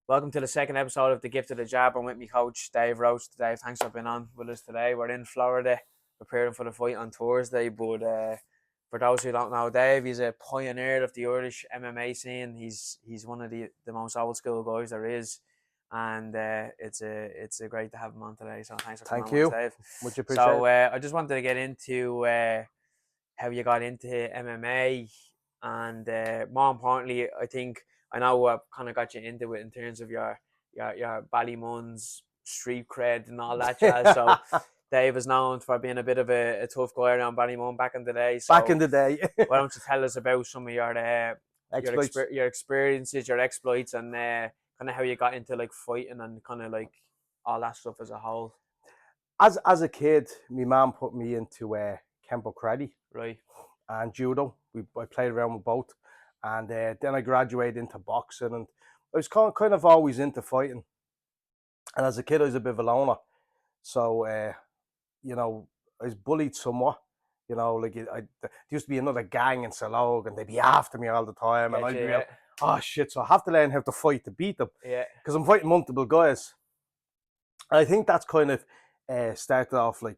Welcome to the second episode of The Gift of the Jab. I'm with my coach, Dave Roche. Dave, thanks for being on with us today. We're in Florida preparing for the fight on Thursday. But for those who don't know Dave, he's a pioneer of the Irish MMA scene. He's one of the most old school guys there is. And it's a great to have him on today. So thanks for coming Thank on with us, you. Dave. Much appreciated. So I just wanted to get into how you got into MMA, and more importantly, I know what kind of got you into it in terms of your Ballymun's street cred and all that jazz. So Dave is known for being a bit of a tough guy around Ballymun back in the day. So Back in the day. why don't you tell us about some of your Exploits. your experiences, your exploits, and kind of how you got into like fighting and kind of like all that stuff as a whole. As a kid, my mum put me into Kempo karate Right. and judo. I played around with both, and then I graduated into boxing, and I was kind of always into fighting. And as a kid, I was a bit of a loner, so I was bullied somewhat. There used to be another gang in Salog, and they'd be after me all the time, and I'd be like, oh shit! So I have to learn how to fight to beat them. Yeah. Because I'm fighting multiple guys. And I think that's kind of started off like,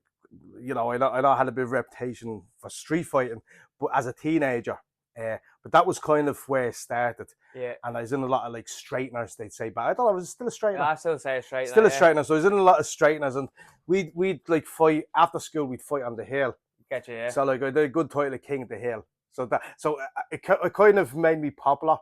I know I had a bit of reputation for street fighting, but as a teenager, but that was kind of where it started. Yeah. And I was in a lot of like straighteners, they'd say, but I thought I was still a straightener. I still say a straightener. Still a straightener. So I was in a lot of straighteners, and we'd like fight after school. We'd fight on the hill. Getcha, yeah. So like I did a good title of King of the Hill. So it kind of made me popular,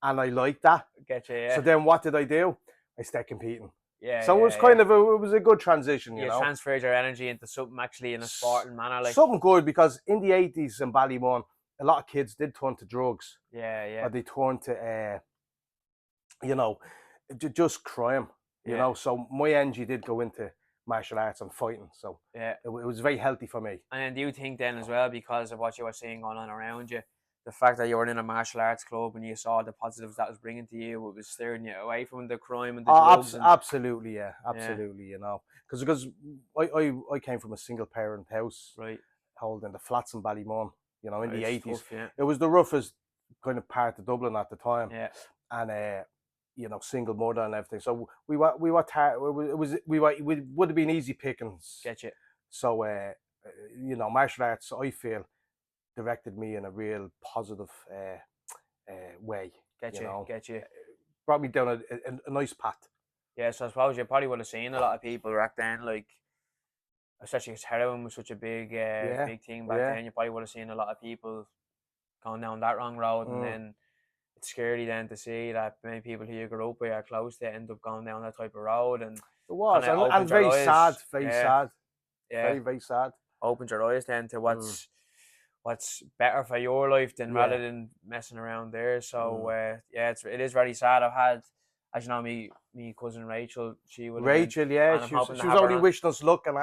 and I liked that. Getcha, yeah. So then what did I do? I started competing. Yeah. So it was kind of it was a good transition, you know. Transferred your energy into something actually in a sporting manner, like something good, because in the 80s in Ballymun, a lot of kids did turn to drugs. Yeah. Or they turned to just crime. You know, so my energy did go into martial arts and fighting. So yeah, it was very healthy for me. And then do you think then as well, because of what you were seeing going on around you, the fact that you were in a martial arts club and you saw the positives that was bringing to you, it was steering you away from the crime and the drugs? Absolutely, yeah, absolutely. You know, because I came from a single parent house, right, holding the flats in Ballymun. You know, in the 80s, tough, yeah. It was the roughest kind of part of Dublin at the time. Yeah, and single mother and everything. So we would have been easy pickings. Get you. So martial arts, I feel, directed me in a real positive way. Get you. Brought me down a nice path. Yeah, so I suppose you probably would have seen a lot of people back then, like, especially because heroin was such a big thing back then. You probably would have seen a lot of people going down that wrong road, and then it's scary then to see that many people who you grew up with are close to end up going down that type of road. And it was, and very sad, sad. Yeah, very sad. Opened your eyes then to what's better for your life than rather than messing around there. So it is very sad. I've had, as you know, me cousin Rachel. She was only wishing us luck and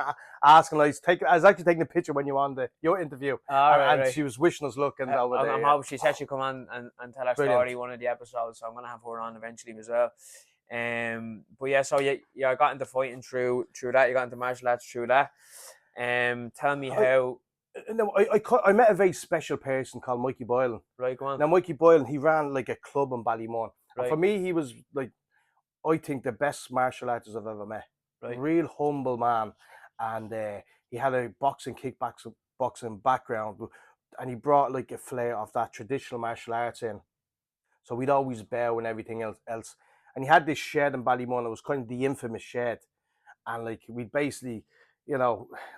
asking. I was actually taking a picture when you were on your interview, and she was wishing us luck. And I'm hoping she said she'd come on and tell her story one of the episodes. So I'm gonna have her on eventually as well. But yeah, so you got into fighting through that. You got into martial arts through that. Tell me how. No, I met a very special person called Mikey Boylan. Right, go on. Now Mikey Boylan, he ran like a club in Ballymun. Right. And for me, he was like, I think, the best martial artist I've ever met. Right. Real humble man, and he had a boxing background, and he brought like a flair of that traditional martial arts in. So we'd always bow and everything else. And he had this shed in Ballymun. It was kind of the infamous shed, and like we'd basically,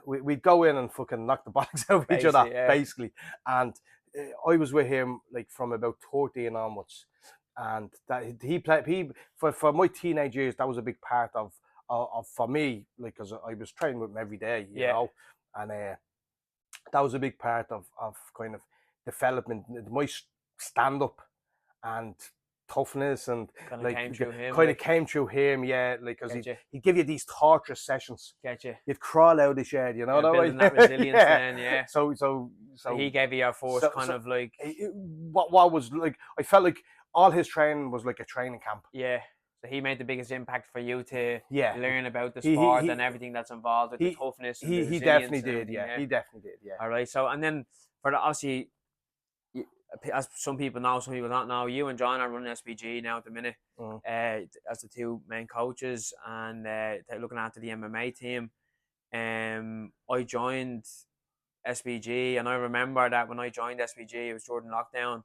we'd go in and fucking knock the bollocks out of each other, basically. And I was with him like from about 13 onwards. And that he for my teenage years, that was a big part of for me, like, because I was training with him every day, you know, and that was a big part of kind of development, my stand up and toughness, and came through him, like, because he'd give you these torturous sessions. You'd crawl out of the shed, you know, building that resilience. Then, So he gave you your first of like what was like, I felt like all his training was like a training camp. Yeah. So he made the biggest impact for you to learn about the sport and everything that's involved with the toughness. And he definitely did, yeah. He definitely did, yeah. All right. So, and then for the, obviously, as some people know, some people don't know, you and John are running SBG now at the minute, as the two main coaches, and they're looking after the MMA team. I joined SBG, and I remember that when I joined SBG, it was during lockdown.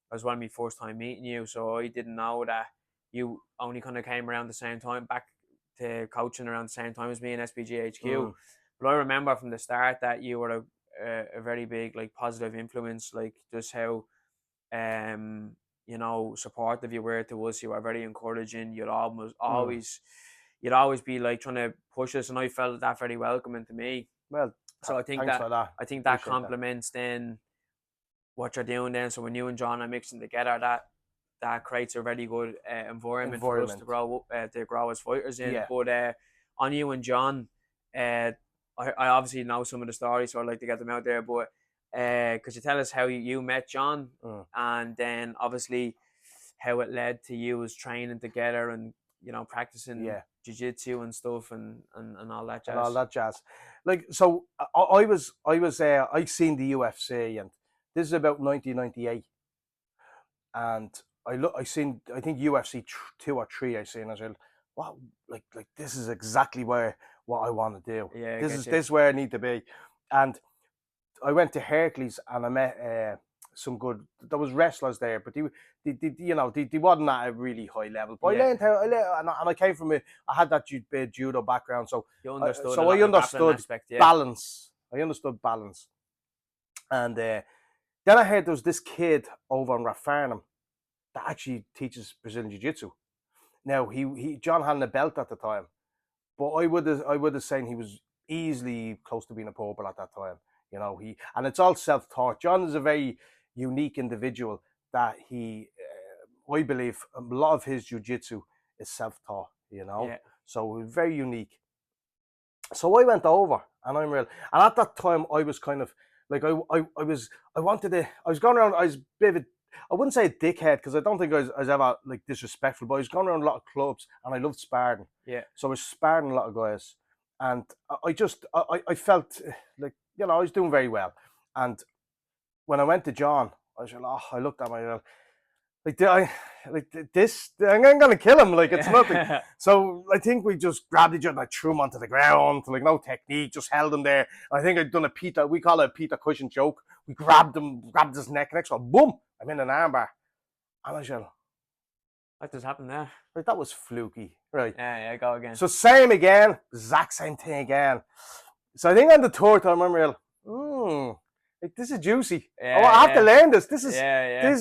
It was one of my first time meeting you, so I didn't know that you only kind of came around the same time, back to coaching around the same time as me in SBG HQ. But I remember from the start that you were a very big, like, positive influence, like just how supportive you were to us. You were very encouraging. You'd always be like trying to push us, and I felt that very welcoming to me. Well, So thanks for that. I think that Appreciate complements then what you're doing then. So when you and John are mixing together, that creates a very good environment for us to grow as fighters in. Yeah. But on you and John, I obviously know some of the stories, so I'd like to get them out there. But could you tell us how you met John, and then obviously how it led to you as training together and practicing jiu-jitsu and stuff and all that jazz. And all that jazz. Like, so I seen the UFC, and this is about 1998, and I think UFC 2 or 3 I seen. I said, wow, like this is exactly what I want to do. Yeah, this is where I need to be. And I went to Hercules, and I met some good. There was wrestlers there, but they wasn't at a really high level. But I learned how, and I came from I had that judo background, so you understood. I understood aspect, balance. I understood balance, and then I heard there was this kid over in Rafarnham that actually teaches Brazilian Jiu-Jitsu. Now John hadn't a belt at the time, but I would have said he was easily close to being a purple at that time. And it's all self-taught. John is a very unique individual that I believe a lot of his jiu-jitsu is self-taught, so very unique. So I went over, and and at that time I was kind of like, I was going around, I was a bit of I wouldn't say a dickhead, because I don't think I was ever like disrespectful, but I was going around a lot of clubs, and I loved sparring. Yeah. So I was sparring a lot of guys, and I felt like, I was doing very well. And when I went to John, I looked at myself, this, I'm going to kill him. Like, it's nothing. So I think we just grabbed each other, and I threw him onto the ground, like no technique, just held him there. I think I'd done we call it a Peter Cushing choke. We grabbed his neck, next one, boom, I'm in an armbar. And I said, what just happened there? Right, that was fluky. Right. Yeah, go again. So same again, exact same thing again. So I think on the third time, I'm like, this is juicy. I have to learn this. This is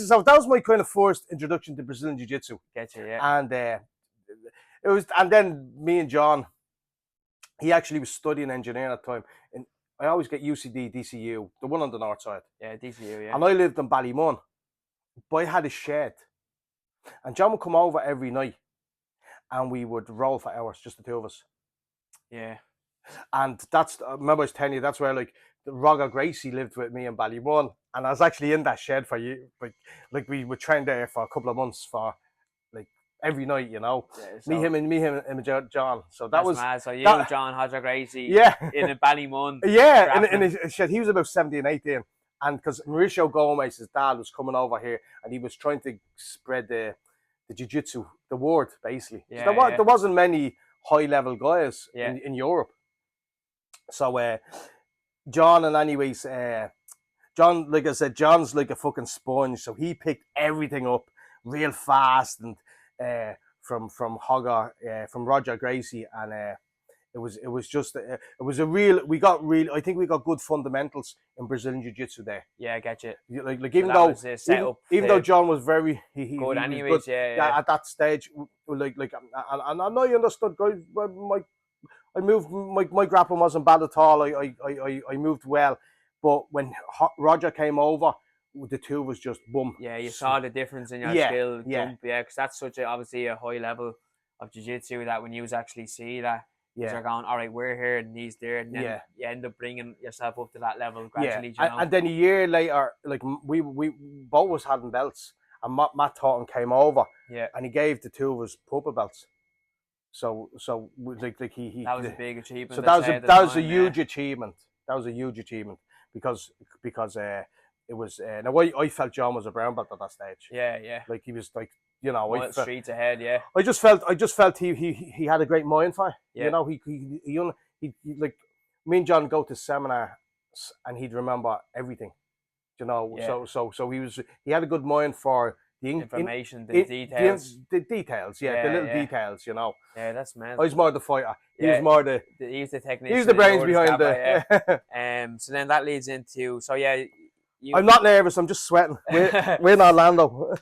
so that was my kind of first introduction to Brazilian Jiu-Jitsu. Getcha, yeah. And and then me and John, he actually was studying engineering at the time. And I always get UCD, DCU, the one on the north side. Yeah, DCU, yeah. And I lived in Ballymun, but I had a shed. And John would come over every night, and we would roll for hours, just the two of us. Yeah. And I remember I was telling you, that's where like Roger Gracie lived with me in Ballymun, and I was actually in that shed for you. Like we were trained there for a couple of months for like every night, Yeah, so me, him, and John. So that was mad. So you, John, Roger Gracie, in a Ballymun. Yeah, in a shed. He was about 17, 18. And because Mauricio Gomez, his dad, was coming over here, and he was trying to spread the jiu-jitsu, the word, basically. Yeah, there wasn't many high-level guys in Europe. So John, and anyways, John, like I said, John's like a fucking sponge, so he picked everything up real fast, and from Roger Gracie, and it was just it was a real. I think we got good fundamentals in Brazilian Jiu-Jitsu there. Yeah, I get you. Like even though John was very good, anyways, good, yeah. At that stage, like and I know you understood, guys. I moved. My grappling wasn't bad at all. I moved well, but when Roger came over, the two was just boom. Yeah, you saw the difference in your skill jump. Yeah, because that's obviously a high level of jiu-jitsu that when you actually see that. You're going, all right, we're here and he's there, and then you end up bringing yourself up to that level gradually. And then a year later, like we both was having belts, and Matt Thornton came over, and he gave the two of us purple belts. So like he that was a big achievement. So that was a huge achievement. That was a huge achievement because it was now I felt John was a brown belt at that stage. Yeah. Like he was like, you know, Streets ahead, yeah. I just felt he had a great mind for it. Yeah. You know, he like me and John go to seminars and he'd remember everything. You know, Yeah. so he had a good mind for the information, the details. The details, the little details, you know. Yeah, that's mad. I was more the fighter. He was more the he's the technician. He's the brains behind the so then that leads into I'm not nervous, I'm just sweating. We're in Orlando.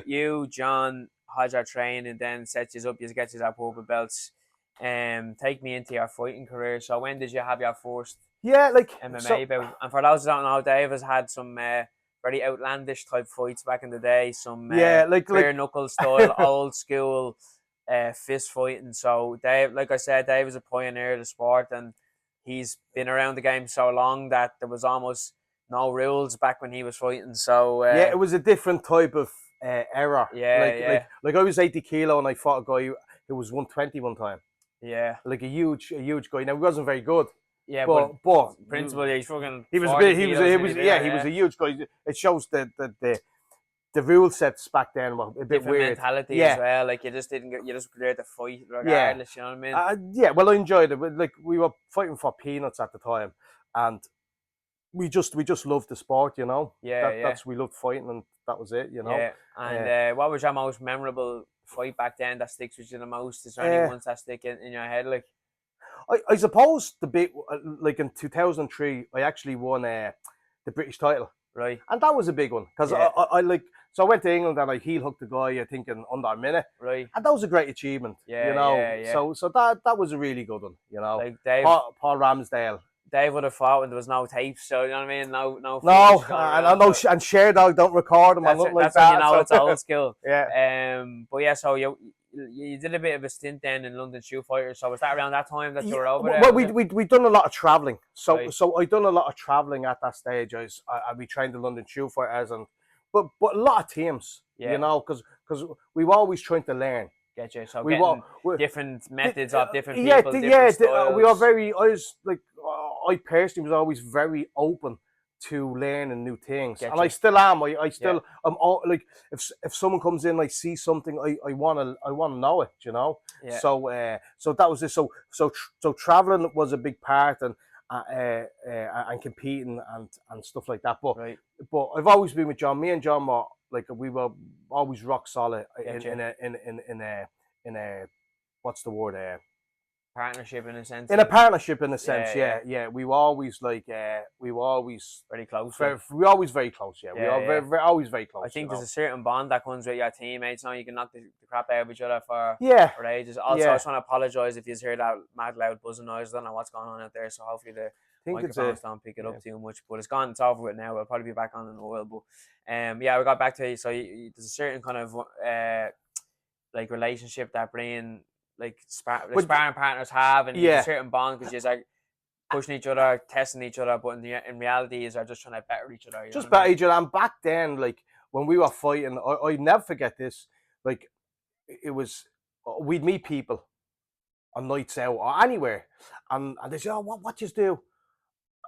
you, John, had your training and then set you up, you get you that purple belts. Take me into your fighting career. So when did you have your first MMA bout? And for those who don't know, Dave has had some very outlandish type fights back in the day. Some bare knuckle style, old school fist fighting. So Dave, like I said, Dave is a pioneer of the sport, and he's been around the game so long that there was almost no rules back when he was fighting. So it was a different type of era. Like I was 80 kilo and I fought a guy who was 120 one time. Yeah, like a huge guy. Now he wasn't very good. Yeah, but principally he's fucking. He was a huge guy. It shows that the rule sets back then were a bit different weird. Mentality as well. Like you just were there to fight regardless. You know what I mean? Well, I enjoyed it. But, like we were fighting for peanuts at the time, and we just loved the sport. You know. That's we loved fighting, and that was it. You know. Yeah. And what was your most memorable fight back then that sticks with you the most? Is there any ones that stick in your head? Like, I suppose the big, like in 2003, I actually won the British title. Right. And that was a big one because I went to England and I heel hooked the guy, I think, in under a minute. Right. And that was a great achievement. Yeah. You know. Yeah. So that was a really good one. You know. Like Dave, Paul Ramsdale. Dave would have fought when there was no tapes, so you know what I mean. No. And I know, and Sherdog don't record them. That's like when you know it's old school. Yeah. But yeah, so you did a bit of a stint then in London Shoe Fighters. So was that around that time that you were over there? Well, we done a lot of travelling. So I done a lot of travelling at that stage. We trained the London Shoe Fighters, but a lot of teams. Yeah. You know, because we were always trying to learn. Get you. So different methods of different people. Styles. We were I personally was always very open to learning new things, and I still am. I'm all like, if someone comes in, I see something, I wanna know it, you know. Yeah. So that was it. So traveling was a big part, and competing and stuff like that. But I've always been with John. Me and John were we were always rock solid in a what's the word partnership in a sense. In a partnership, in a sense, yeah. We were always very close. We were always very close. Yeah, we were always very close. I think there's a certain bond that comes with your teammates. Now you can knock the crap out of each other for ages. Also, I just want to apologise if you hear that mad loud buzzing noise. I don't know what's going on out there, so hopefully the microphones don't pick it up too much. But it's gone. It's over with now. We'll probably be back on in a while. But we got back to you. So there's a certain kind of relationship that bringing. Sparring partners have, and a certain bond because you're like pushing each other, testing each other, but in reality, are just trying to better each other. Just better each other. And back then, when we were fighting, I never forget this. It was we'd meet people on nights out or anywhere, and they say, "Oh, what you do?"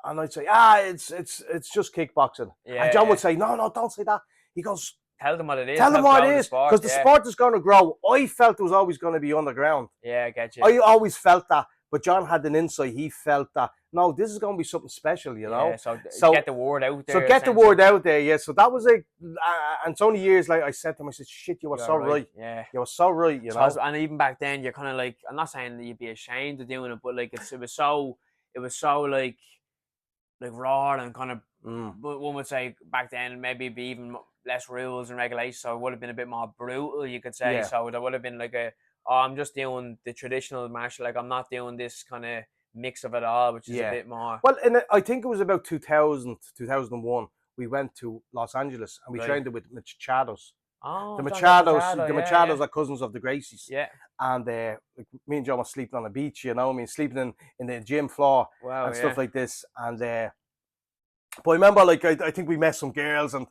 And I'd say, it's just kickboxing." And John would say, "No, don't say that." He goes, tell them what it is. Tell them what it is, because the sport is going to grow. I felt it was always going to be underground. Yeah, I get you. I always felt that, but John had an insight. He felt that, no, this is going to be something special, you know? Yeah, so get the word out there. So get the word out there, yeah. So that was and it's only years later I said to him, I said, shit, you were so right. Yeah. You were so right, you know? And even back then, you're kind of like, I'm not saying that you'd be ashamed of doing it, but it was so raw and kind of, but one would say back then maybe be even less rules and regulations, so it would have been a bit more brutal, you could say. So there would have been I'm just doing the traditional martial, I'm not doing this kind of mix of it all, which is a bit more. Well, I think it was about 2000, 2001, we went to Los Angeles and we trained it with Machados. Oh, the Machados are cousins of the Gracies. Yeah. And me and John were sleeping on the beach, you know, sleeping in the gym floor and stuff like this. And but I remember, I think we met some girls and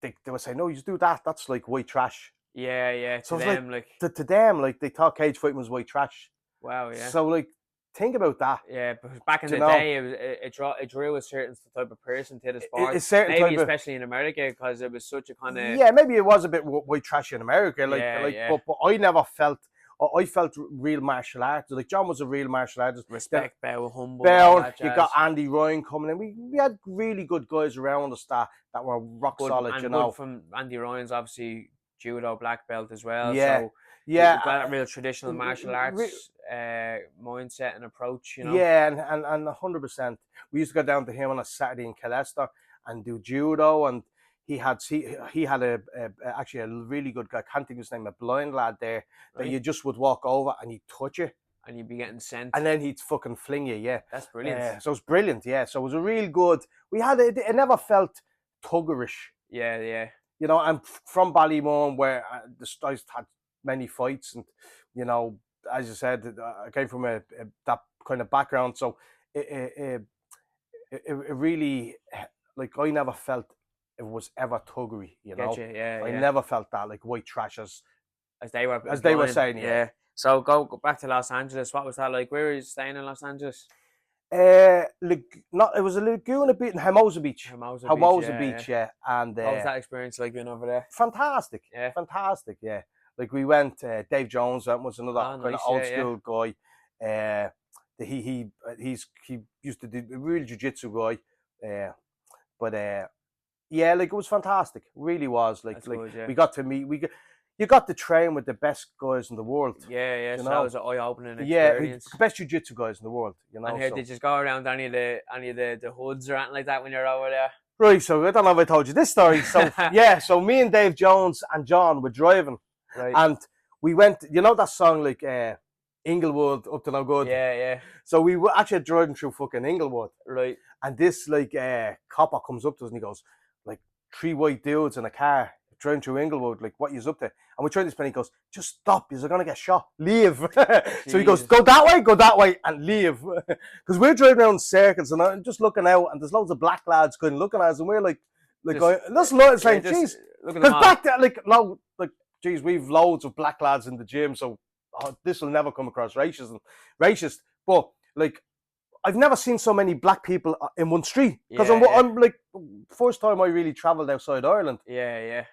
they were saying, no, you just do that. That's white trash. Yeah. So to them, they thought cage fighting was white trash. Wow, yeah. So think about that. Yeah, because back in Do the you know? day, it drew a certain type of person to the sport. A certain Maybe type of, especially in America, because it was such a kind of yeah, maybe it was a bit white trash in America, yeah. but I never felt. I felt real martial arts. Like John was a real martial artist. Then Respect, bow, humble, all Bell, that you jazz. got Andy Ryan coming in. We had really good guys around us that were rock Good solid. and You good know. from Andy Ryan's obviously judo black belt as well. Yeah, So yeah, you got that real traditional martial re- arts mindset and approach. You know. yeah, and 100%. We used to go down to him on a Saturday in Calesta and do judo, and he had actually a really good guy. I can't think of his name, a blind lad there that Right. you just would walk over and he'd touch you, And you'd be getting sent. and then he'd fucking fling you. Yeah, That's brilliant. so it was brilliant. Yeah, so it was a real good. We had it. It never felt tuggerish. Yeah. You know, I'm from Ballymun, where the guys had many fights, and you know, as you said, I came from that kind of background, so it, it really, like, I never felt it was ever tuggery. You know, Get you. Yeah. I never felt that like white trash As they were they were saying. Yeah. So go back to Los Angeles. What was that like? Where were you staying in Los Angeles? Not it was a Laguna Beach in Hermosa Beach. Hermosa Beach, yeah. And what was that experience like being over there? fantastic. Yeah. Fantastic, yeah. Like we went, Dave Jones was another kind nice, of old school guy. He used to do a real jiu-jitsu guy. But yeah, like it was fantastic. It really was. Like That's good, yeah. we got to meet you got to train with the best guys in the world. Yeah. You So know? that was an eye-opening Yeah, experience. best jiu-jitsu guys in the world, you know. And here, So. did you go around any of the hoods or anything like that when you're over there? Right, so I don't know if I told you this story. So yeah, so me and Dave Jones and John were driving, Right. and we went. You know that song like Inglewood up to no good. Yeah. So we were actually driving through fucking Inglewood, Right. and this like copper comes up to us and he goes like, 3 white dudes in a car driving through Inglewood. Like, what you's up to? And we tried to explain. He goes, just stop. You're gonna get shot. Leave. So he goes, Jesus. go that way, and leave. Because we're driving around in circles and I'm just looking out, and there's loads of black lads kind of looking at us, and we're like going, let's look. It's like, geez, because back there, geez, we've loads of black lads in the gym, so this will never come across racist. But like, I've never seen so many black people in one street, because I'm like, first time I really travelled outside Ireland. Yeah.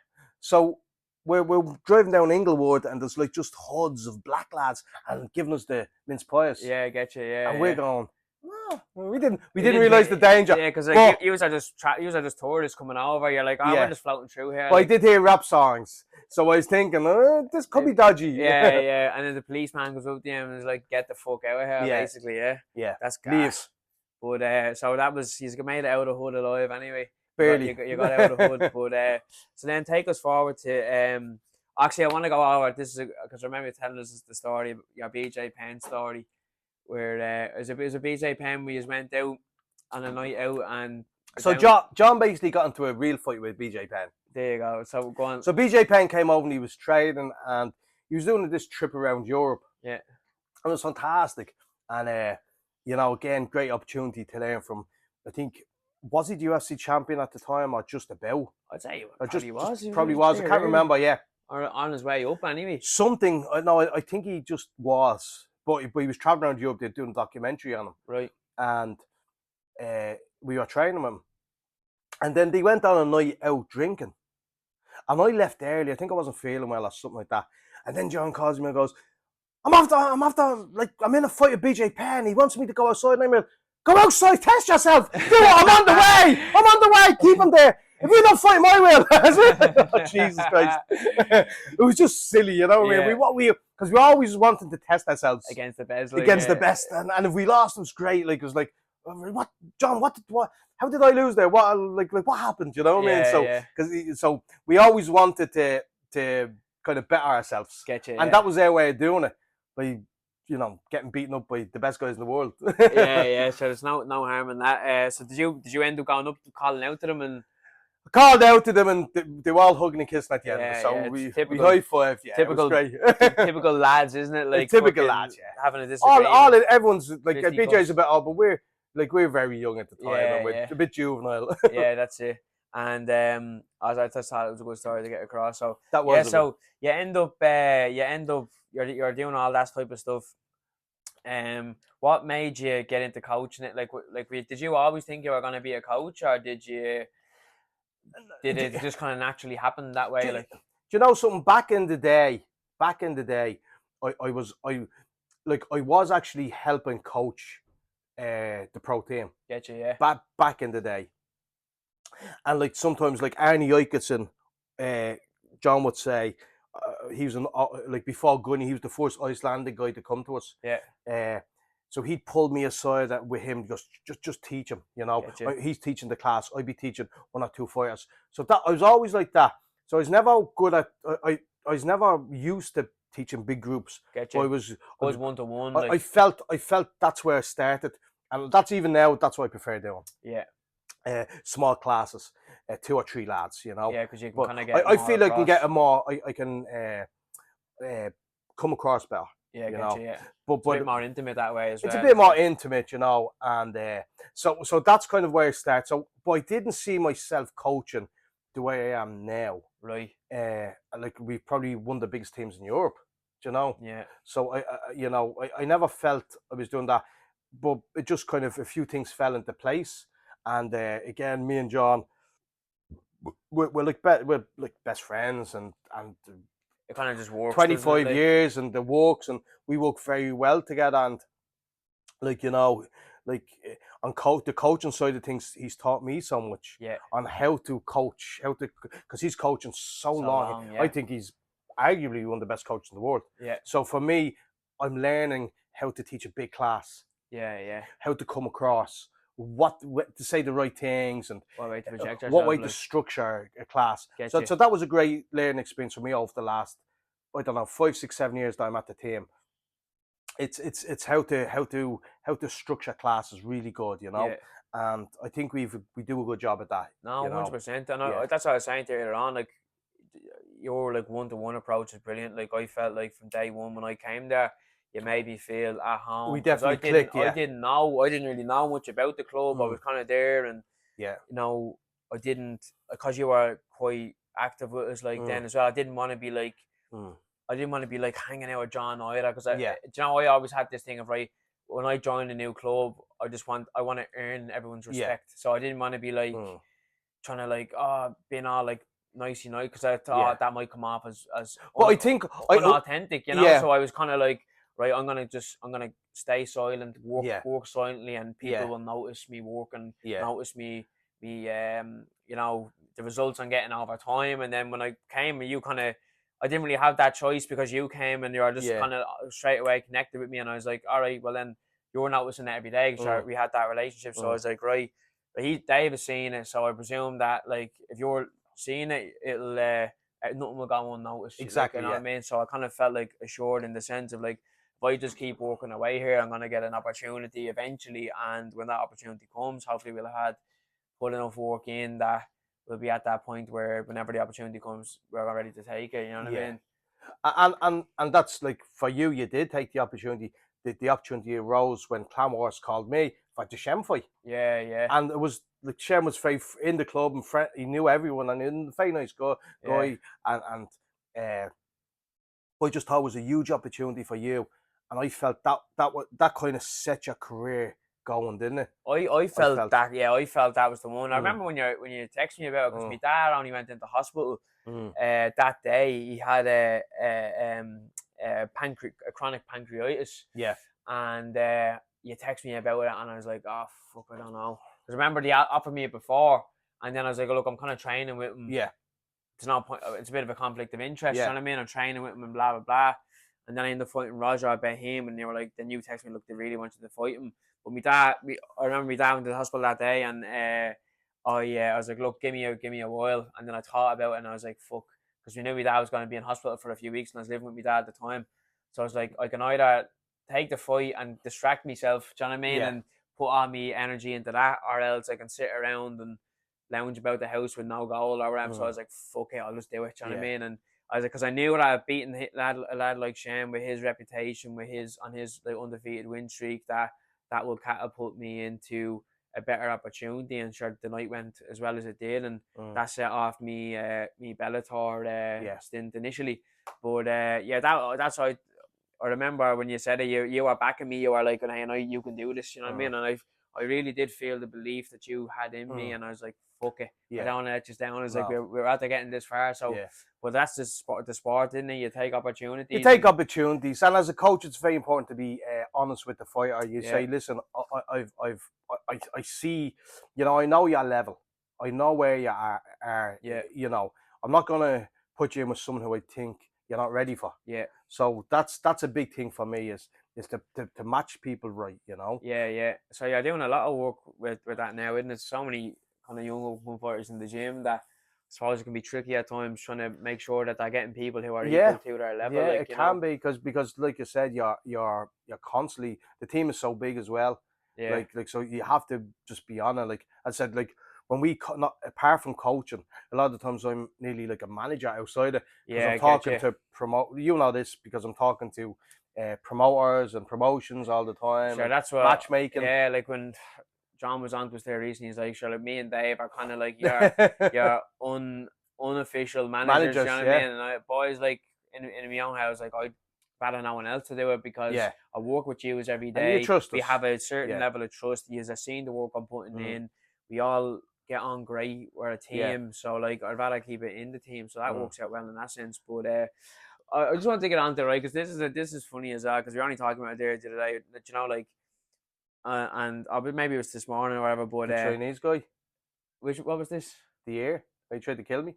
So we're driving down Inglewood, and there's like just hordes of black lads and giving us the mince pies. Yeah, I get you. Yeah. And we're going, no, we didn't realise the danger. Yeah, because like, you are just tourists coming over. You're like, we're just floating through here. But I did hear rap songs, so I was thinking, this could be dodgy. Yeah. And then the policeman goes up to him and is like, get the fuck out of here, basically. Yeah. That's gas. Leave. But so that was, he's made it out of the hood alive anyway. Barely. You got out of the hood. But so then take us forward to actually, I want to go over this because I remember you telling us the story, your BJ Penn story, where it was a BJ Penn where you went out on a night out, and so John basically got into a real fight with BJ Penn. There you go. So go on. So BJ Penn came over and he was training, and he was doing this trip around Europe. Yeah. And it was fantastic. And you know, again, great opportunity to learn from, I think, was he the UFC champion at the time, or just about? I'd say he probably was. I can't remember. Yeah, or on his way up anyway. Something. No, I think he just was. But he was traveling around Europe. They're doing a documentary on him. Right. And we were training him, and then they went on a night out drinking, and I left early. I think I wasn't feeling well or something like that. And then John calls me and goes, I'm after, like, I'm in a fight with BJ Penn. He wants me to go outside. And I'm like, go outside, test yourself. Do it. I'm on the way. Keep him there. If we don't fight, I will. Oh, Jesus Christ. It was just silly, you know what I mean? Because we always wanted to test ourselves. Against the best. The best. And if we lost, it was great. Like, it was like, what, John, what, how did I lose there? What happened? You know what I mean? So we always wanted to kind of better ourselves. And that was their way of doing it. By, you know, getting beaten up by the best guys in the world. So there's no harm in that. So did you end up going up, calling out to them, and I called out to them, and they were all hugging and kissing at the end. So we high-fived. Yeah, typical, it was great. Typical lads, isn't it? Like typical lads. Yeah, having a disagreement. Everyone's like BJ's a bit old, but we're very young at the time, and we're a bit juvenile. Yeah, that's it. And as I just thought it was a good story to get across. So that was so you end up you're doing all that type of stuff. What made you get into coaching it? Did you always think you were going to be a coach, or did Do, it just kind of naturally happen that way? do, do you know something? Back in the day, I was actually helping coach the pro team Get you, yeah. back in the day, and like sometimes like Arnie Jacobson, John would say, he was like before Gunny, he was the first Icelandic guy to come to us. Yeah. So he'd pull me aside with him, just teach him. You know, Get you. he's teaching the class, I'd be teaching one or two fighters. So that I was always like that. So I was never good at. I was never used to teaching big groups. Get So you. I was Goes one to one. I felt that's where I started, and that's even now. That's what I prefer doing. Yeah. Small classes, 2 or 3 lads, you know. Yeah, because you can But kind of get I more feel I can across. get a more. I can come across better. Yeah, You get know. you. Yeah. But It's a bit more intimate that way as well. it's a bit more intimate, you know, and so that's kind of where I start. So, but I didn't see myself coaching the way I am now. Right. Like we've probably one of the biggest teams in Europe, you know. Yeah. So you know, I never felt I was doing that, but it just kind of a few things fell into place, and again, me and John, we're like best friends, and It kind of just works, doesn't it? 25 years, and the works, and we work very well together, and like you know, like on the coaching side of things, he's taught me so much Yeah. on how to coach, because he's coaching so long. Yeah. I think he's arguably one of the best coaches in the world. Yeah. So for me, I'm learning how to teach a big class, Yeah. Yeah. how to come across, what to say the right things, and What way to project yourself? what way to structure a class. Get So you. so that was a great learning experience for me over the last, I don't know, 5, 6, 7 years that I'm at the team. It's how to structure classes really good, you know. Yeah. And I think we do a good job at that. No, You know, 100%. And yeah, that's what I was saying to you earlier on. Like your like one-to-one approach is brilliant. Like I felt like from day one when I came there, you made me feel at home we because definitely clicked. I Yeah, didn't really know much about the club. I was kind of there, and yeah, you know, I didn't because you were quite active with us like mm, then as well. I didn't want to be like mm, hanging out with John either because I, yeah, you know, I always had this thing of right when I joined a new club, I want to earn everyone's yeah, respect. So I didn't want to be like mm, trying to like being all like nice, you know, because I yeah. thought that might come off as But I think unauthentic, you know. yeah, So I was kind of like, right, I'm gonna stay silent, yeah, work silently, and people yeah, will notice me work and yeah, notice you know, the results I'm getting over time. And then when I came, I didn't really have that choice because you came and you were just yeah, kind of straight away connected with me, and I was like, all right, well then you're noticing it every day because mm, we had that relationship. So I mm, was like, right. But Dave is seeing it, so I presume that like if you're seeing it, it'll nothing will go unnoticed. Like, you exactly. know what Yeah, I mean? So I kind of felt like assured in the sense of like if I just keep working away here, I'm gonna get an opportunity eventually, and when that opportunity comes, hopefully we'll have had put enough work in that we'll be at that point where whenever the opportunity comes, we're ready to take it. You know what I yeah. mean? And that's like for you. You did take the opportunity. The opportunity arose when Clamorse called me for the Shem fight. Yeah, yeah, And it was like Shem was very in the club and he knew everyone, and a very nice yeah. guy, and I just thought it was a huge opportunity for you, and I felt that kind of set your career going, didn't it? I I felt felt. that. Yeah, I felt that was the one. I Mm, remember when you texted me about it because mm, my dad only went into hospital. mm, That day he had a chronic pancreatitis, yeah, and you text me about it, and I was like, oh fuck, I don't know. Because remember they offered me it before, and then I was like, oh, look, I'm kind of training with him. yeah, There's no point. It's a bit of a conflict of interest. You yeah, know what I mean? I'm training with him and blah blah blah. And then I ended up fighting Roger. I bet him, and they were like, then you text me, look, they really wanted to fight him. But I remember my dad went to the hospital that day, and I was like, look, give me a while. And then I thought about it, and I was like, fuck, because we knew my dad was going to be in hospital for a few weeks, and I was living with my dad at the time. So I was like, I can either take the fight and distract myself, do you know what I mean, yeah, and put all my energy into that, or else I can sit around and lounge about the house with no goal or whatever. So I mm, was like, fuck it, I'll just do it, do you know what I yeah, mean? And I was like, because I knew that I had beaten a lad like Shane with his reputation, with his like undefeated win streak, that will catapult me into a better opportunity. And sure, the night went as well as it did, and mm, that set off me Bellator yeah, stint initially. But yeah, that's how I remember when you said it, you were backing me. You were like, "Hey, you can do this." You know what I mean? And I really did feel the belief that you had in me, and I was like, "Fuck it, I don't want to let you down." It's like we're out there getting this far, so. Yeah. But that's the sport, isn't it? You take opportunities. You take opportunities, and as a coach, it's very important to be honest with the fighter. You say, "Listen, I see, you know, I know your level. I know where you are. You know, I'm not gonna put you in with someone who I think you're not ready for." Yeah. So that's a big thing for me is to match people right. You know. Yeah. So you're doing a lot of work with that now, isn't it? So many kind of young fighters in the gym that. I suppose it can be tricky at times trying to make sure that they're getting people who are equal to their level. Yeah, like, it can be because like you said, you're constantly, the team is so big as well. Yeah. Like so you have to just be on it. Like I said, like when we not apart from coaching, a lot of the times I'm nearly like a manager outside it because I'm talking to promote. You know this because I'm talking to promoters and promotions all the time. Sure, that's what matchmaking. Yeah, like when John was on to us there recently, he's like, "Sure, like me and Dave are kind of like your unofficial managers." You know what I mean? And boys, like in my own house, like I'd rather no one else to do it because I work with you every day. And you trust we us. have a certain level of trust. You have seen the work I'm putting in. We all get on great. We're a team, so like I'd rather keep it in the team. So that works out well in that sense. But I just want to get on to, right, because this is funny as well, because we're only talking about it there the other day, that, you know, like, and maybe it was this morning or whatever, but the Chinese guy. What was this? The year they tried to kill me.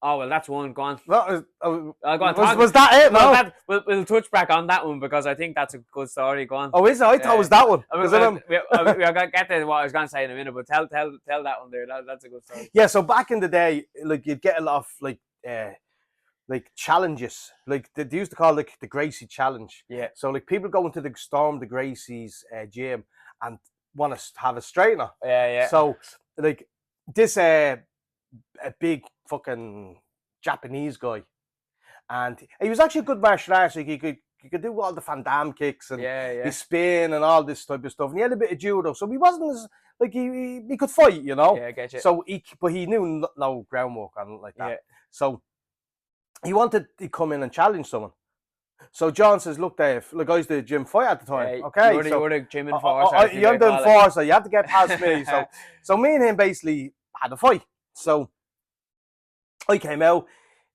Oh well, that's one. Go on. No, was that it? No, we'll touch back on that one because I think that's a good story. Go on. Oh, is it? I thought it was that one. We're gonna get to what I was gonna say in a minute, but tell that one there. That's a good story. Yeah. So back in the day, like you'd get a lot of like challenges, like they used to call like the Gracie Challenge. Yeah. So like people go into the Gracie's gym and want to have a straightener. Yeah. So like this a big fucking Japanese guy, and he was actually a good martial artist. Like he could do all the Van Damme kicks and he spin and all this type of stuff. And he had a bit of judo, so he wasn't as like he could fight, you know. Yeah, I get you. So but he knew no groundwork on it like that. Yeah. So he wanted to come in and challenge someone. So John says, "Look, Dave, look, I was the gym fight at the time. Yeah, okay, you were the gym enforcer. You're the enforcer. You have to get past me." So me and him basically had a fight. So I came out,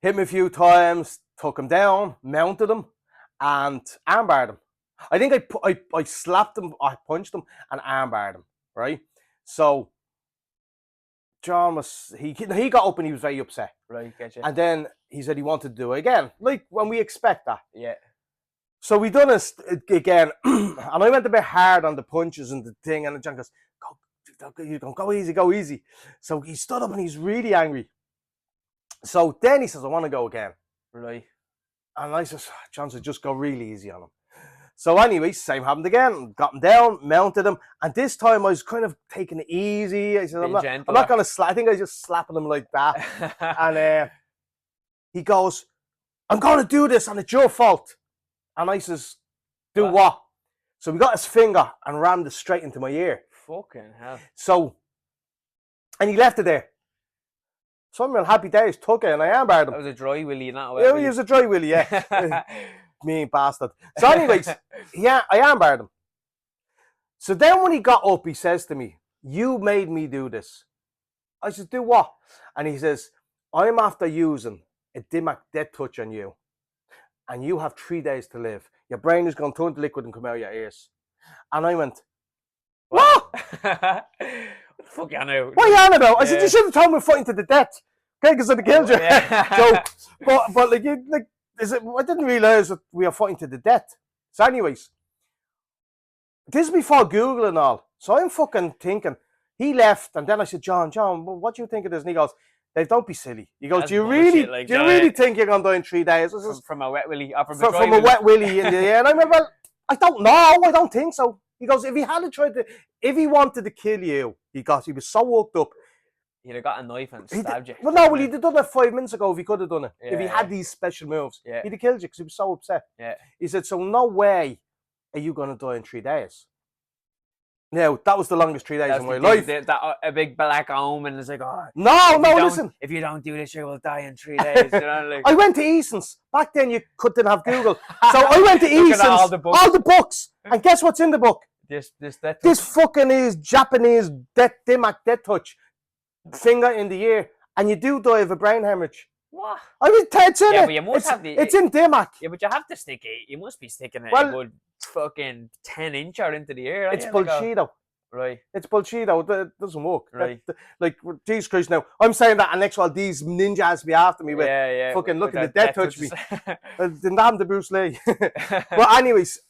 hit him a few times, took him down, mounted him, and armbarred him. I think I slapped him, I punched him, and armbarred him. Right. So John he got up and he was very upset. Right, getcha. And then he said he wanted to do it again, like when we expect that. Yeah. So we done it again, and I went a bit hard on the punches and the thing, and John goes, "Go easy, go easy." So he stood up and he's really angry. So then he says, "I want to go again." Right. And I says, "John said, just go really easy on him." So anyway, same happened again. Got him down, mounted him, and this time I was kind of taking it easy. I said, I'm not going to slap. I think I was just slapping him like that. And he goes, "I'm going to do this, and it's your fault." And I says, "Do what?" So we got his finger and rammed it straight into my ear. Fucking hell. So, and he left it there. So I'm in happy days, took it, and I armbarred him. That was a dry willy, not a wet willy. He was a dry willy, yeah. Mean bastard. So anyways, yeah, I armbarred him. So then when he got up, he says to me, "You made me do this." I said, "Do what?" And he says, "I'm after using a Dimac death touch on you. And you have 3 days to live. Your brain is going to turn to liquid and come out your ears." And I went, "What? What the fuck you on about? What are you on about?" I said, "You should have told me fighting to the death. Okay, because I'd have killed you." So, but like I didn't realise that we are fighting to the death. So anyways, this is before Google and all. So I'm fucking thinking, he left, and then I said, John, what do you think of this?" And he goes, "Dave, don't be silly." He goes, That's do you bullshit, really think you're going to die in 3 days? From a wet willy? From a wet willy in the air. And I went, "Well, I don't know. I don't think so." He goes, if he wanted to kill you, he was so worked up. He'd have got a knife and stabbed you. Well, no, he'd have done it 5 minutes ago if he could have done it. Yeah, if he had these special moves. Yeah. He'd have killed you because he was so upset. Yeah. He said, "So no way are you going to die in 3 days." Now, that was the longest 3 days That's of my the life. a big black omen is like, oh, No, listen. If you don't do this, you will die in 3 days. You know, like. I went to Eason's. Back then, you couldn't have Google. So I went to Looking Eason's. at all the books. And guess what's in the book? This fucking is Japanese death touch. Finger in the ear. And you do die of a brain hemorrhage. What? I was it's in Yeah, it. but you must have the. It's in Dimac. Yeah, but you have to stick it. You must be sticking it Well, a good fucking 10-incher into the ear. It's bullshit. Right. It's bullshit. It doesn't work. Right. Like, Jesus Christ, now, I'm saying that, and next one, these ninjas be after me with fucking look at the death touch me. Didn't happen to Bruce Lee. But anyways,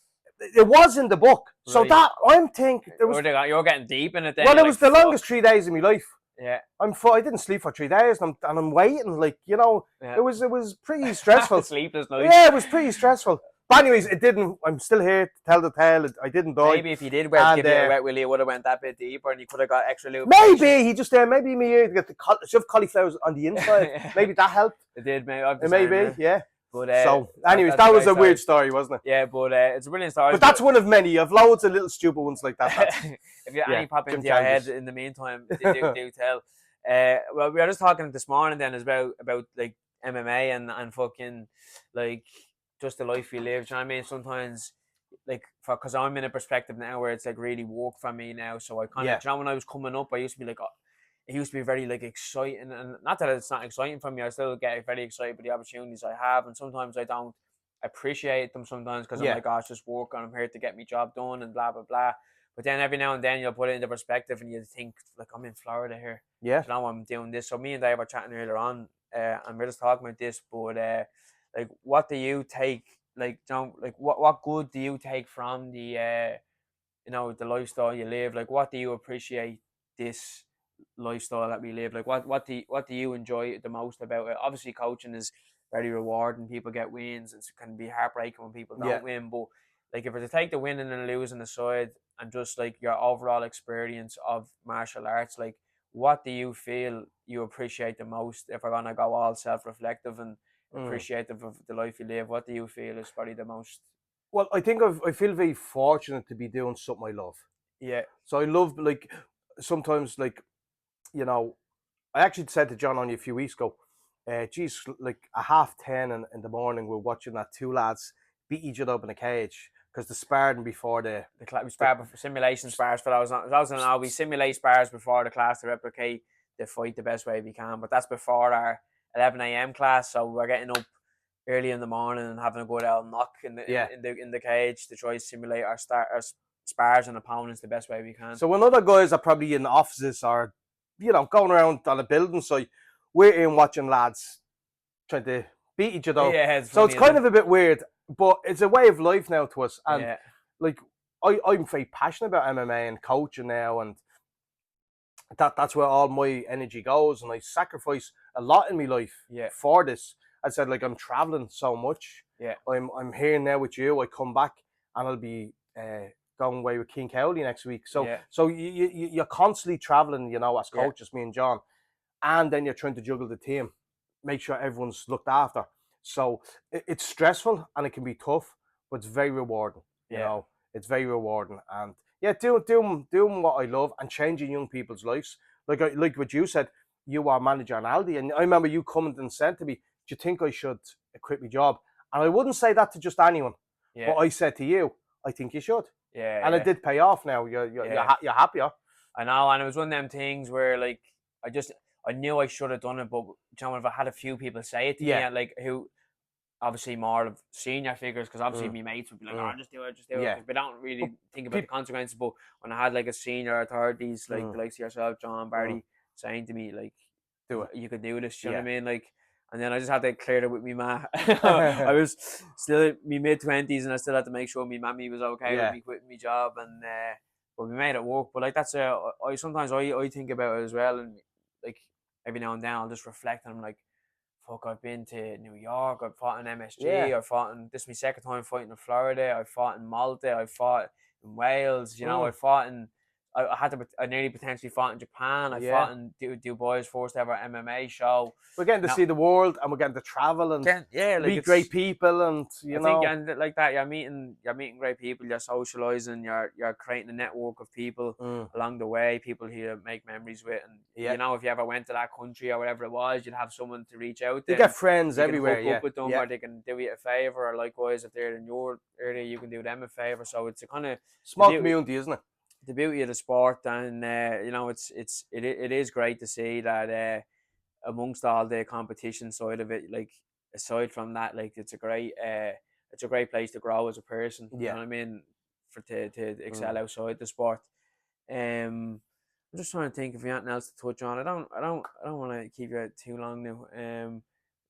it was in the book. So that, I'm thinking, you're getting deep in it then. Well, it was the longest 3 days of my life. Yeah. I didn't sleep for 3 days, and I'm waiting, like, you know, it was pretty stressful. Sleepless nights. Yeah, it was pretty stressful. But anyways, it didn't. I'm still here to tell the tale. I didn't die. Maybe if you did give you a wet willy, it would have went that bit deeper, and you could have got extra little. Maybe he just maybe me to get the stuff cauliflowers on the inside. Maybe that helped. It did, maybe, yeah. But so, anyways, that was a weird story, wasn't it? Yeah, but it's a brilliant story. But that's one of many. You have loads of little stupid ones like that. If you any pop into your head in the meantime, do tell. Well, we were just talking this morning then about like MMA and fucking like just the life we live. Do you know what I mean? Sometimes like because I'm in a perspective now where it's like really work for me now. So I kind of, you know, when I was coming up, I used to be like, it used to be very like exciting, and not that it's not exciting for me. I still get very excited by the opportunities I have, and sometimes I don't appreciate them sometimes because I'm like, oh, it's just work and I'm here to get my job done and blah blah blah. But then every now and then you'll put it into perspective and you think, like, I'm in Florida here. Yeah. So now I'm doing this. So me and Dave were chatting earlier on, and we're just talking about this. But like, what do you take? Like, what good do you take from the you know, the lifestyle you live? Like, what do you appreciate this lifestyle that we live? Like, what do you enjoy the most about it? Obviously, coaching is very rewarding. People get wins. It can be heartbreaking when people don't win. But like, if we're to take the winning and losing aside, and just like your overall experience of martial arts, like, what do you feel you appreciate the most? If we're gonna go all self-reflective and appreciative of the life you live, what do you feel is probably the most? Well, I think I feel very fortunate to be doing something I love. Yeah. So I love, like, sometimes, like, you know, I actually said to John only a few weeks ago, geez, like at 10:30 in the morning, we're watching that two lads beat each other up in a cage. Because the sparring before we spar before simulation spars for those and all. We simulate spars before the class to replicate the fight the best way we can. But that's before our 11 a.m. class, so we're getting up early in the morning and having a good old knock in the cage to try to simulate our spars and opponents the best way we can. So when other guys are probably in offices or, you know, going around on a building site, we're in watching lads trying to beat each other. Yeah, so it's kind of a bit weird. But it's a way of life now to us. And like, I'm very passionate about MMA and coaching now, and that's where all my energy goes. And I sacrifice a lot in my life for this. I said, like, I'm traveling so much. Yeah. I'm here now with you. I come back and I'll be going away with King Cowley next week. So so you're constantly traveling, you know, as coaches, me and John. And then you're trying to juggle the team, make sure everyone's looked after. So it's stressful and it can be tough, but it's very rewarding. You know, it's very rewarding. And doing what I love and changing young people's lives. Like what you said, you are manager on Aldi, and I remember you coming and said to me, "Do you think I should quit my job?" And I wouldn't say that to just anyone, but I said to you, "I think you should." And it did pay off. Now you're happier. I know, and it was one of them things where, like, I knew I should have done it, but you know, if I had a few people say it to me, like, who obviously more of senior figures, because obviously my mates would be like, "Oh, just do it." We don't really think about the consequences. But when I had like a senior authorities, like the likes of yourself, John, Barry, saying to me, like, "Do it, you could do this." You know what I mean? Like, and then I just had to clear it with me ma. I was still in my mid-20s, and I still had to make sure my mammy was okay with me quitting my job, and but we made it work. But like, that's I sometimes I think about it as well, and like every now and then I'll just reflect, and I'm like, fuck, I've been to New York, I've fought in MSG, I've fought in, this is my second time fighting in Florida, I've fought in Malta, I've fought in Wales, you know, I've fought in I nearly potentially fought in Japan. I Yeah. fought in Dubai's first ever MMA show. We're getting to Now, see the world, and we're getting to travel and yeah, like meet great people, and I think and like that, you're meeting great people, you're socializing, you're creating a network of people along the way, people who you make memories with, and Yeah. if you ever went to that country or whatever it was, you'd have someone to reach out to. You get friends you can everywhere. hook Yeah. up with them, Yeah. or they can do you a favor, or likewise if they're in your area, you can do them a favor. So it's a kind of Small community, isn't it? the beauty of the sport, and it is great to see that amongst all the competition side of it, like aside from that, like it's a great place to grow as a person. You know Yeah. what I mean? To excel outside the sport. I'm just trying to think if you have anything else to touch on. I don't want to keep you too long now.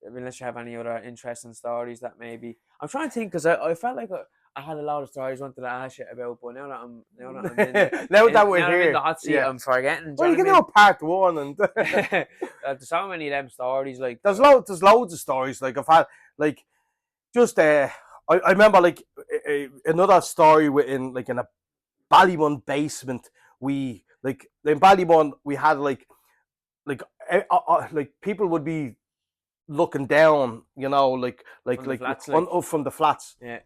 Unless you have any other interesting stories that maybe I'm trying to think, because I felt like I had a lot of stories I wanted to ask you about, but now that I'm now that we're now I'm in here, the hot seat, yeah. I'm forgetting. Well, you can do a part one, and There's so many of them stories. Like there's loads of stories. Like I've had, like, just I remember, like, another story in a Ballymun basement. We, like, in Ballymun we had like people would be looking down, from the flats, up from the flats, yeah,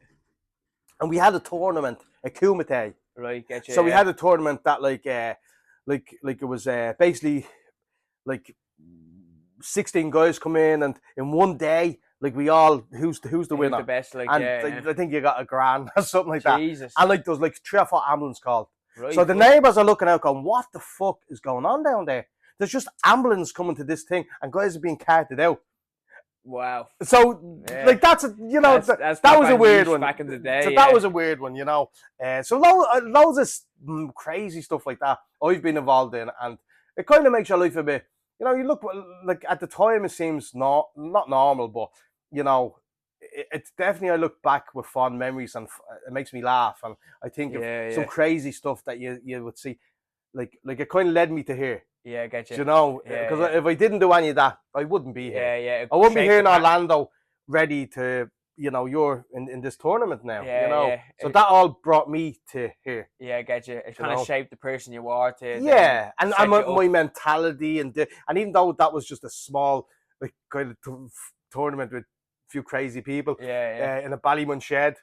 and we had a tournament at Kumite. right, get you. So we had a tournament that like it was basically like 16 guys come in one day, like, we all who's the winner, the best, like, and yeah. I think you got $1,000 or something like Jesus. that, and like there was like 3 or 4 ambulance called. Right, So the neighbours are looking out, going, "What the fuck is going on down there?" There's just ambulance coming to this thing, and guys are being carted out. Wow. So like that's that was a weird one back in the day. So that was a weird one, So loads of crazy stuff like that I've been involved in, and it kind of makes your life a bit. You look, like, at the time it seems not normal, but it's definitely, I look back with fond memories, and it makes me laugh, and I think of some crazy stuff that you would see, like it kind of led me to here. Yeah, I get you. Because if I didn't do any of that, I wouldn't be here. Yeah. I wouldn't be here in Orlando, ready to, you're in this tournament now. So that all brought me to here. Yeah, I get you. It kind of shaped the person you are to. Yeah, and my mentality, and even though that was just a small, like, kind of tournament with a few crazy people, in a Ballymun shed,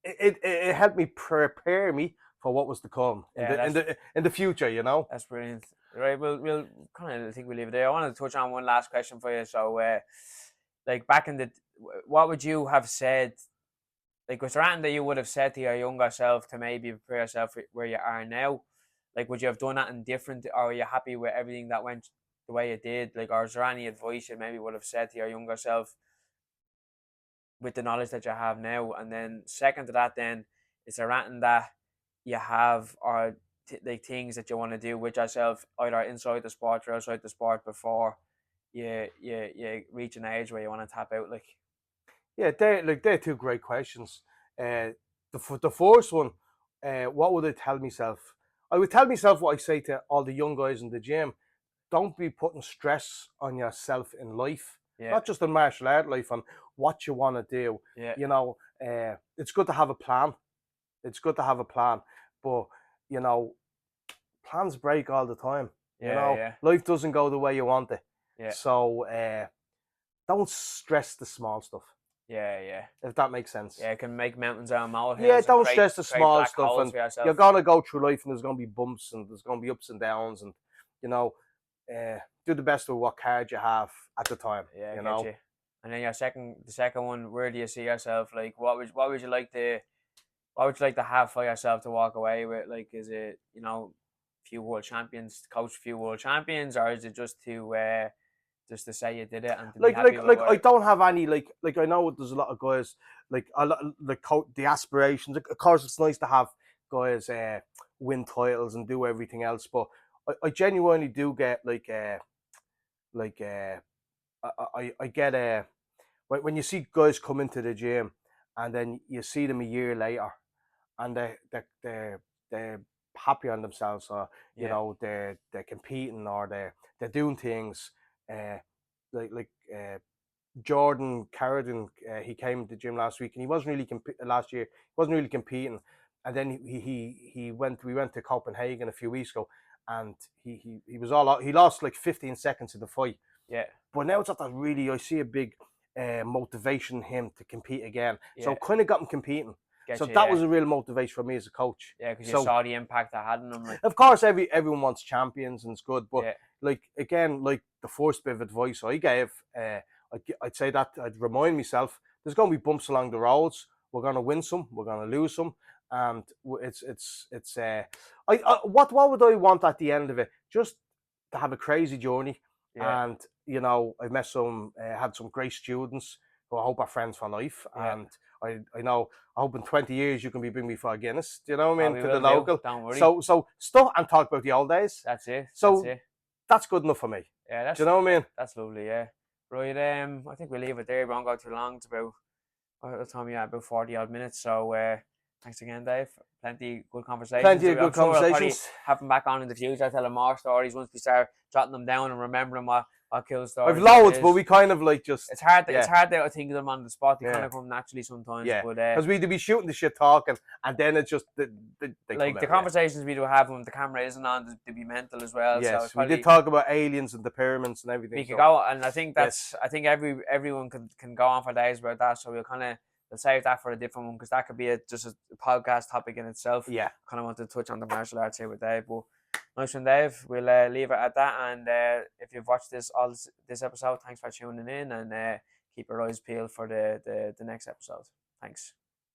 it helped me prepare me for what was to come in the future. That's brilliant. Right, we'll kind of, I think we'll leave it there. I wanted to touch on one last question for you. So, like, back in what would you have said? Like, was there anything that you would have said to your younger self to maybe prepare yourself for where you are now? Like, would you have done anything different, or are you happy with everything that went the way it did? Like, or is there any advice you maybe would have said to your younger self with the knowledge that you have now? And then second to that, then, is there anything that you have, or like things that you want to do with yourself, either inside the sport or outside the sport, before you reach an age where you want to tap out? Like, yeah, they're 2 great questions. The first one, what would I tell myself? I would tell myself what I say to all the young guys in the gym: don't be putting stress on yourself in life, not just in martial art life, on what you want to do. It's good to have a plan. But plans break all the time. Life doesn't go the way you want it. So don't stress the small stuff. If that makes sense. It can make mountains out of molehills. Yeah, don't stress the small stuff, and you're gonna go through life, and there's gonna be bumps, and there's gonna be ups and downs, and do the best with what card you have at the time. You. And then the second one, where do you see yourself? Like, what would you like to have for yourself to walk away with? Like, is it few world champions, coach a few world champions, or is it just to say you did it and to be happy with I don't have any like I know there's a lot of guys like the aspirations. Of course, it's nice to have guys win titles and do everything else, but I genuinely do get I get when you see guys come into the gym, and then you see them a year later, and they're happy on themselves, or they're competing, or they're doing things. Like Jordan Carradine, he came to the gym last week, and he wasn't really last year. He wasn't really competing, and then he went. We went to Copenhagen a few weeks ago, and he was all out. He lost like 15 seconds in the fight. Yeah. But now it's not that really. I see a big motivation in him to compete again. So Yeah. kind of got him competing. Get So you, that yeah. was a real motivation for me as a coach. Yeah, because you So saw the impact I had on him. Like, of course, everyone wants champions and it's good, but yeah, like again, like the first bit of advice I gave, I'd say that I'd remind myself there's going to be bumps along the roads. We're going to win some, we're going to lose some, and it's. What would I want at the end of it? Just to have a crazy journey, yeah, and you know, I've met some, had some great students who I hope are friends for life, yeah. and I know. I hope in 20 years you can be bringing me for a Guinness. Do you know what I Oh, mean? we To the will do. local. Don't worry. So stuff and talk about the old days. That's it. So That's it. that's good enough for me. Yeah, that's. Do you know what I mean? That's lovely. Yeah. Right. I think we'll leave it there. We won't go too long. It's about what the time you had, about 40 odd minutes. So thanks again, Dave. Plenty good conversations. Plenty of I'm good sure I'll probably conversations. have him back on in the future, tell him more stories once we start jotting them down and remembering what cool stories. I've loads, there but is. we kind of like just. It's hard. Yeah. It's hard to think of them on the spot. They kind Yeah. of come naturally sometimes. Yeah, But because we'd be shooting the shit talking, and then it's just they like come the out, conversations we do have when the camera isn't on, they be mental as well. Yes, So it's we probably, did talk about aliens and the pyramids and everything. we could So go, and I think Yes. that's. I think everyone can go on for days about that. So we'll save that for a different one because that could be just a podcast topic in itself. yeah, Kind of want to touch on the martial arts here with Dave, but nice one, Dave. We'll leave it at that. And if you've watched this episode, thanks for tuning in, and keep your eyes peeled for the next episode. Thanks.